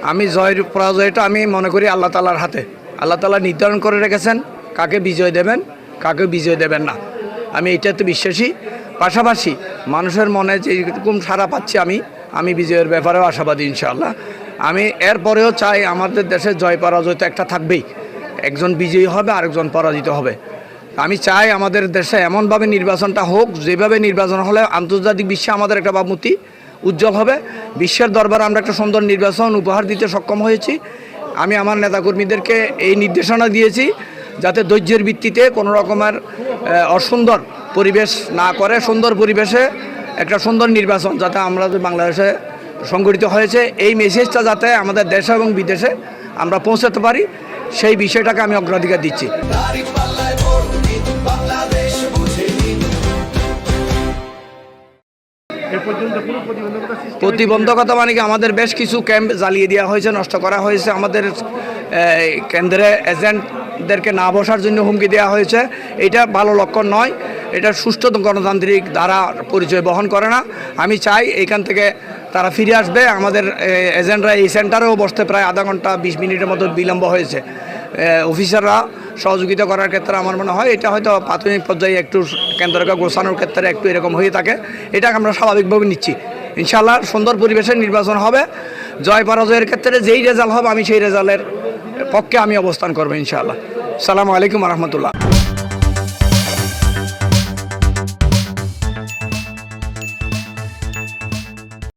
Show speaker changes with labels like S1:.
S1: আমি জয়ের পরাজয়টা আমি মনে করি আল্লাহ তাআলার হাতে। আল্লাহ তাআলা নির্ধারণ করে রেখেছেন কাকে বিজয় দেবেন, কাকে বিজয় দেবেন না। আমি এটাতে বিশ্বাসী। পাশাপাশি মানুষের মনে যেরকম সাড়া পাচ্ছি আমি বিজয়ের ব্যাপারেও আশাবাদী ইনশাআল্লাহ। আমি এরপরেও চাই আমাদের দেশে জয় পরাজয় তো একটা থাকবেই, একজন বিজয়ী হবে আরেকজন পরাজিত হবে। আমি চাই আমাদের দেশে এমনভাবে নির্বাচনটা হোক, যেভাবে নির্বাচন হলে আন্তর্জাতিক বিশ্বে আমাদের একটা ভাবমূর্তি উজ্জ্বল হবে। বিশ্বের দরবারে আমরা একটা সুন্দর নির্বাচন উপহার দিতে সক্ষম হয়েছি। আমি আমার নেতাকর্মীদেরকে এই নির্দেশনা দিয়েছি যাতে ধৈর্যের ভিত্তিতে কোনো রকমের অসুন্দর পরিবেশ না করে, সুন্দর পরিবেশে একটা সুন্দর নির্বাচন যাতে আমরা বাংলাদেশে সংগঠিত হয়েছে এই মেসেজটা যাতে আমাদের দেশে এবং বিদেশে আমরা পৌঁছাতে পারি, সেই বিষয়টাকে আমি অগ্রাধিকার দিচ্ছি। প্রতিবন্ধকতা মানে কি, আমাদের বেশ কিছু ক্যাম্প জ্বালিয়ে দেওয়া হয়েছে, নষ্ট করা হয়েছে। আমাদের কেন্দ্রে এজেন্টদেরকে না বসার জন্য হুমকি দেওয়া হয়েছে। এটা ভালো লক্ষণ নয়, এটা সুষ্ঠু গণতান্ত্রিক ধারা পরিচয় বহন করে না। আমি চাই এখান থেকে তারা ফিরে আসবে। আমাদের এজেন্টরা এই সেন্টারেও বসতে প্রায় আধা ঘন্টা 20 মিনিটের মতো বিলম্ব হয়েছে। অফিসাররা সহযোগিতা করার ক্ষেত্রে আমার মনে হয় এটা হয়তো প্রাথমিক পর্যায়ে একটু কেন্দ্রকে গোছানোর ক্ষেত্রে একটু এরকম হয়ে থাকে। এটা আমরা স্বাভাবিকভাবে নিচ্ছি। ইনশাআল্লাহ সুন্দর পরিবেশে নির্বাচন হবে। জয় পরাজয়ের ক্ষেত্রে যেই রেজাল্ট হবে আমি সেই রেজাল্টের পক্ষে আমি অবস্থান করবো ইনশাআল্লাহ। আসসালামু আলাইকুম ওয়া রাহমাতুল্লাহ।